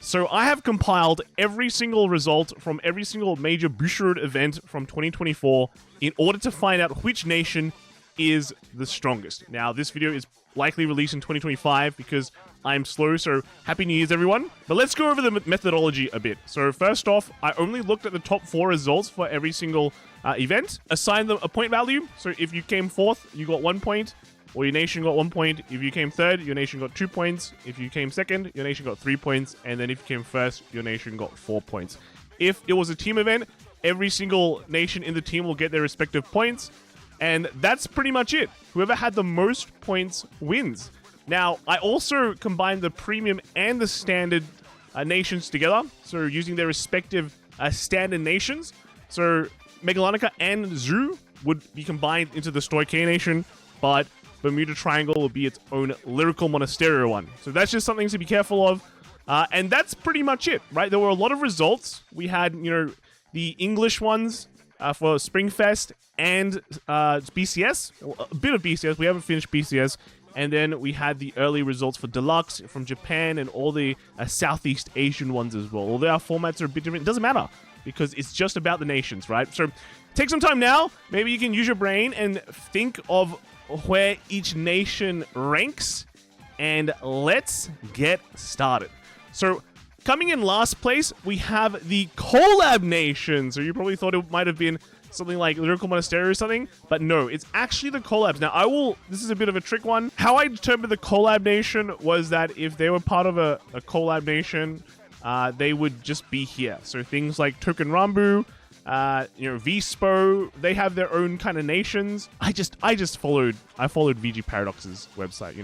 So I have compiled every single result from every single major Bushiroad event from 2024 in order to find out which nation is the strongest. Now, this video is likely released in 2025 because I'm slow, so Happy New Year's, everyone. But let's go over the methodology a bit. So first off, I only looked at the top 4 results for every single event, assigned them a point value. So if you came 4th, you got 1 point, or your nation got 1 point. If you came 3rd, your nation got 2 points. If you came 2nd, your nation got 3 points. And then if you came 1st, your nation got 4 points. If it was a team event, every single nation in the team will get their respective points. And that's pretty much it. Whoever had the most points wins. Now, I also combined the premium and the standard nations together. So using their respective standard nations. So Megalonica and Zoo would be combined into the Stoicheia nation, but Bermuda Triangle will be its own Lyrical Monasterio one. So that's just something to be careful of. And that's pretty much it, right? There were a lot of results. We had, the English ones for Springfest and BCS. A bit of BCS. We haven't finished BCS. And then we had the early results for Deluxe from Japan and all the Southeast Asian ones as well. Although our formats are a bit different, it doesn't matter because it's just about the nations, right? So take some time now. Maybe you can use your brain and think of where each nation ranks, and let's get started. So coming in last place, we have the Collab nation. So you probably thought it might have been something like Lyrical Monasterio or something, but no, it's actually the Collabs. Now, this is a bit of a trick one. How I determined the Collab nation was that if they were part of a Collab nation, they would just be here. So things like Token Rambu, Vispo, they have their own kind of nations. I followed VG Paradox's website.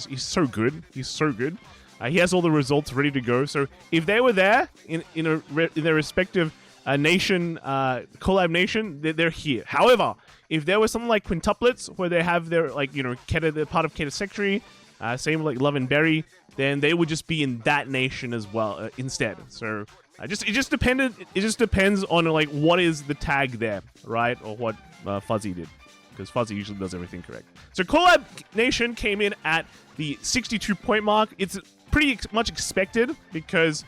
He's so good. He's so good. He has all the results ready to go. So if they were there in their respective nation, Collab nation, they're here. However, if there was something like quintuplets where they have their Keter, they're part of Keter Sanctuary, same like Love and Berry, then they would just be in that nation as well instead. So it just depends on like what is the tag there, right? Or what Fuzzy did, because Fuzzy usually does everything correct. So Collab Nation came in at the 62 point mark. It's pretty much expected because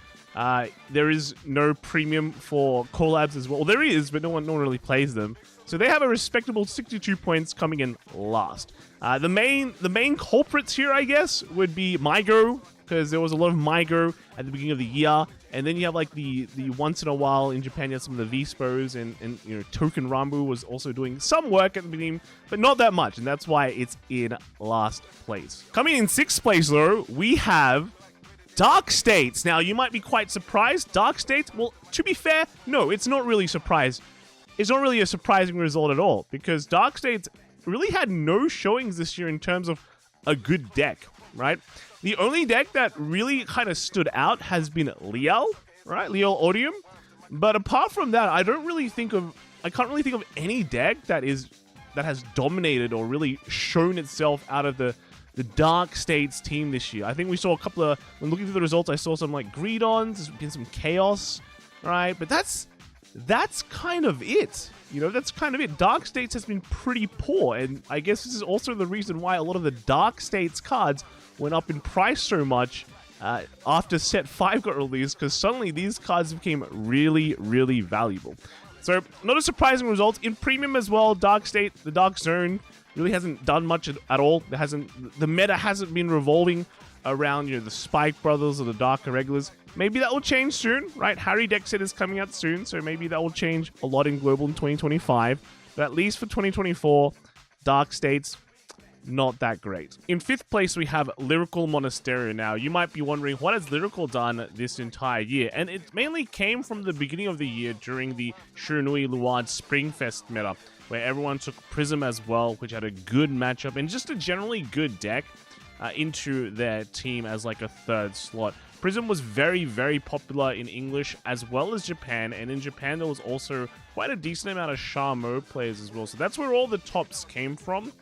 there is no premium for collabs as well. Well, there is, but no one really plays them. So they have a respectable 62 points coming in last. The main culprits here, I guess, would be Mygo, because there was a lot of Mygo at the beginning of the year. And then you have like the once in a while in Japan, you have some of the Vispos, and Token Rambu was also doing some work at the beginning, but not that much. And that's why it's in last place. Coming in 6th place though, we have Dark States. Now, you might be quite surprised. Dark States, well, to be fair, no, it's not really surprised. It's not really a surprising result at all, because Dark States really had no showings this year in terms of a good deck, right? The only deck that really kind of stood out has been Liel, right? Liel Odium. But apart from that, I can't really think of any deck that has dominated or really shown itself out of the Dark States team this year. I think we saw a couple of, when looking through the results, I saw some like Greedons, there's been some Chaos, right? But that's kind of it. That's kind of it. Dark States has been pretty poor, and I guess this is also the reason why a lot of the Dark States cards went up in price so much after Set 5 got released, because suddenly these cards became really, really valuable. So, not a surprising result. In Premium as well, Dark State, the Dark Zone, really hasn't done much at all. The meta hasn't been revolving around the Spike Brothers or the Dark Irregulars. Maybe that will change soon, right? Harry deck set is coming out soon, so maybe that will change a lot in Global in 2025. But at least for 2024, Dark States, not that great. In 5th place, we have Lyrical Monasterio. Now, you might be wondering, what has Lyrical done this entire year? And it mainly came from the beginning of the year during the Shiranui Luad Springfest meta, where everyone took Prism as well, which had a good matchup and just a generally good deck into their team as like a 3rd slot. Prism was very, very popular in English as well as Japan, and in Japan there was also quite a decent amount of Shamo players as well. So that's where all the tops came from.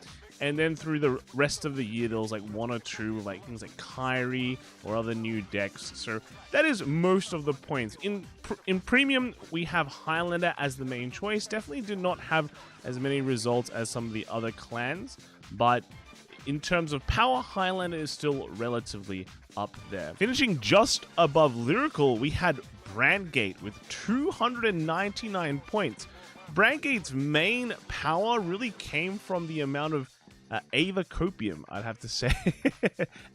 And then through the rest of the year, there was like 1 or 2 like things like Kyrie or other new decks. So that is most of the points. In Premium, we have Highlander as the main choice. Definitely did not have as many results as some of the other clans, but in terms of power, Highlander is still relatively up there. Finishing just above Lyrical, we had Brandt Gate with 299 points. Brandt Gate's main power really came from the amount of Ava Copium, I'd have to say.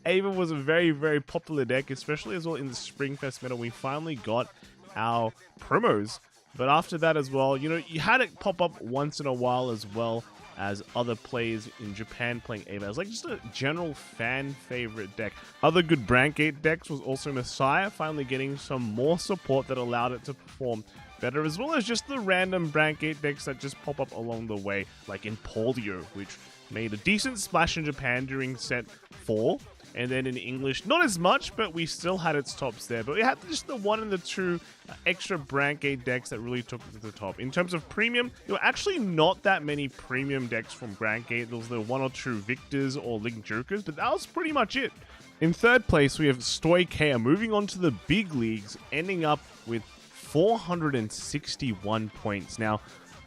Ava was a very, very popular deck, especially as well in the Springfest meta. We finally got our promos. But after that as well, you know, you had it pop up once in a while as well as other players in Japan playing Ava. It was like just a general fan favorite deck. Other good Brandt Gate decks was also Messiah, finally getting some more support that allowed it to perform better, as well as just the random Brandt Gate decks that just pop up along the way, like in Polio, which made a decent splash in Japan during set 4, and then in English, not as much, but we still had its tops there. But we had just the 1 and the 2 extra Brandt Gate decks that really took it to the top. In terms of premium, there were actually not that many premium decks from Brandt Gate. There was the 1 or 2 Victors or Link Jokers, but that was pretty much it. In third place, we have Stoicheia moving on to the big leagues, ending up with 461 points. Now,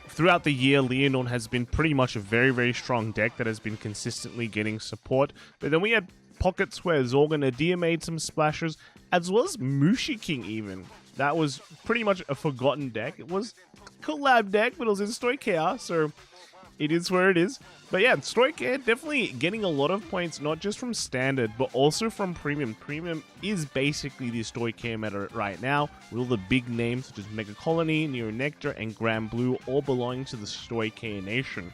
throughout the year, Leonon has been pretty much a very, very strong deck that has been consistently getting support. But then we had pockets where Zorg and Nadir made some splashes, as well as Mushi King even. That was pretty much a forgotten deck. It was a collab deck, but it was in Stoicheia, so it is where it is. But yeah, Stoicheia definitely getting a lot of points, not just from Standard, but also from Premium. Premium is basically the Stoicheia meta right now, with all the big names such as Mega Colony, Neo Nectar, and Grand Blue all belonging to the Stoicheia Nation.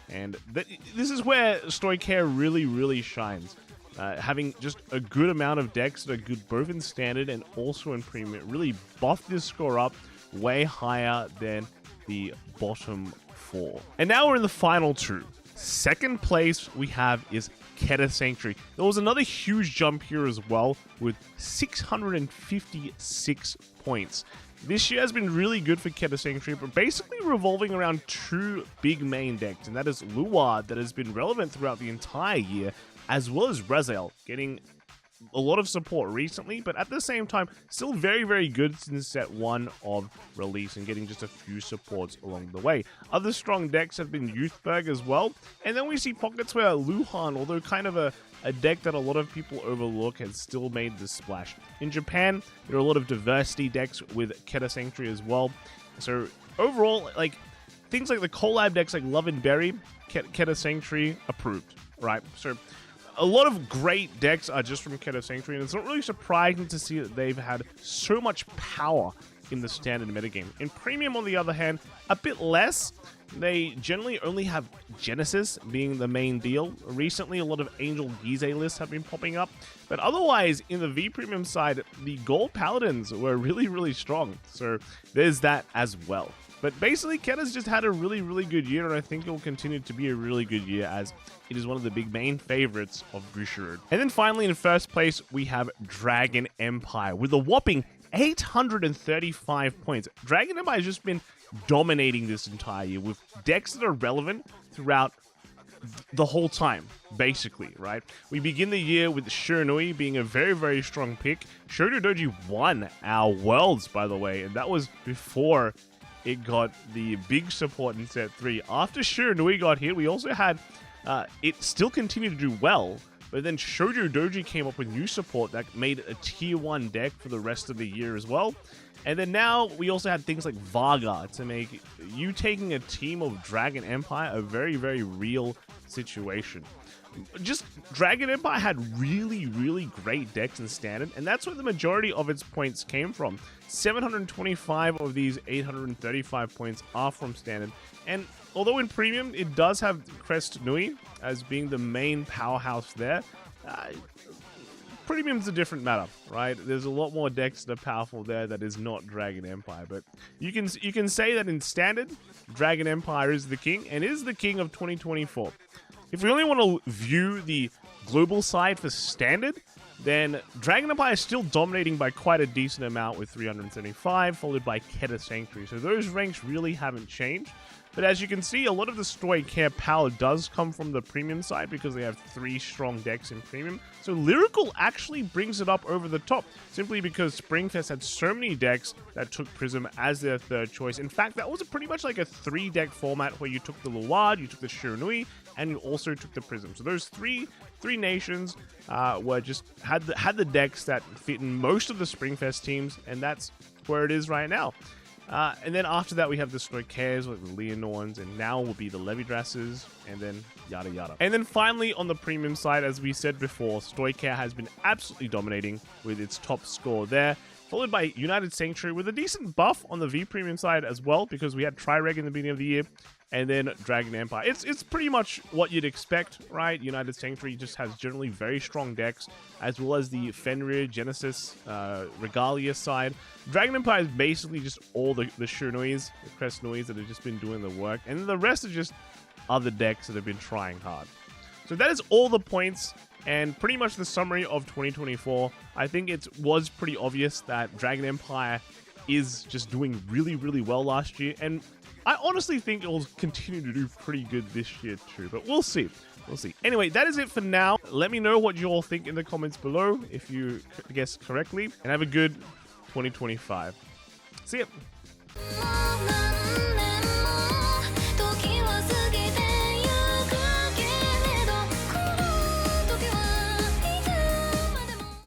And this is where Stoicheia really, really shines. Having just a good amount of decks that are good both in Standard and also in Premium. It really buffed this score up way higher than the bottom 4. And now we're in the final 2. Second place we have is Keter Sanctuary. There was another huge jump here as well with 656 points. This year has been really good for Keter Sanctuary, but basically revolving around 2 big main decks, and that is Luard, that has been relevant throughout the entire year, as well as Raziel, getting a lot of support recently, but at the same time, still very, very good since set 1 of release and getting just a few supports along the way. Other strong decks have been Youthberg as well, and then we see pockets where Luhan, although kind of a deck that a lot of people overlook, has still made the splash. In Japan, there are a lot of diversity decks with Keter Sanctuary as well, so overall, like, things like the collab decks like Love and Berry, Keter Sanctuary approved, right? So a lot of great decks are just from Keter Sanctuary, and it's not really surprising to see that they've had so much power in the Standard metagame. In Premium, on the other hand, a bit less. They generally only have Genesis being the main deal. Recently, a lot of Angel Gize lists have been popping up, but otherwise, in the V Premium side, the Gold Paladins were really, really strong, so there's that as well. But basically, Keter's just had a really, really good year, and I think it will continue to be a really good year as it is one of the big main favorites of Bushiroad. And then finally, in first place, we have Dragon Empire with a whopping 835 points. Dragon Empire has just been dominating this entire year with decks that are relevant throughout the whole time, basically, right? We begin the year with Shiranui being a very, very strong pick. Shoujo Doji won our Worlds, by the way, and that was before it got the big support in set 3. After Shiranui got hit, we also had it still continued to do well, but then Shoujo Doji came up with new support that made a tier 1 deck for the rest of the year as well. And then now we also had things like Varga to make you taking a team of Dragon Empire a very, very real situation. Just Dragon Empire had really, really great decks in Standard, and that's where the majority of its points came from. 725 of these 835 points are from Standard, and although in Premium it does have Crest Nui as being the main powerhouse there, Premium's a different matter, right? There's a lot more decks that are powerful there that is not Dragon Empire, but you can say that in Standard, Dragon Empire is the king, and is the king of 2024. If we only want to view the global side for Standard, then Dragon Empire is still dominating by quite a decent amount with 375, followed by Keter Sanctuary. So those ranks really haven't changed. But as you can see, a lot of the Stoicheia power does come from the premium side because they have 3 strong decks in premium. So Lyrical actually brings it up over the top, simply because Springfest had so many decks that took Prism as their third choice. In fact, that was pretty much like a 3-deck format where you took the Luard, you took the Shiranui, and you also took the Prism. So those three nations were just had the decks that fit in most of the Springfest teams, and that's where it is right now. And then after that, we have the Stoicheias, like the Leonorns, and now will be the Levidrasses, and then yada yada. And then finally, on the premium side, as we said before, Stoicheia has been absolutely dominating with its top score there, followed by United Sanctuary with a decent buff on the V premium side as well, because we had Tri-Reg in the beginning of the year, and then Dragon Empire. It's pretty much what you'd expect, right? United Sanctuary just has generally very strong decks, as well as the Fenrir, Genesis, Regalia side. Dragon Empire is basically just all the Shiranui, the Crest Nuis that have just been doing the work, and then the rest are just other decks that have been trying hard. So that is all the points and pretty much the summary of 2024. I think it was pretty obvious that Dragon Empire is just doing really, really well last year, and I honestly think it will continue to do pretty good this year too, but we'll see. We'll see. Anyway, that is it for now. Let me know what you all think in the comments below if you guessed correctly, and have a good 2025. See ya.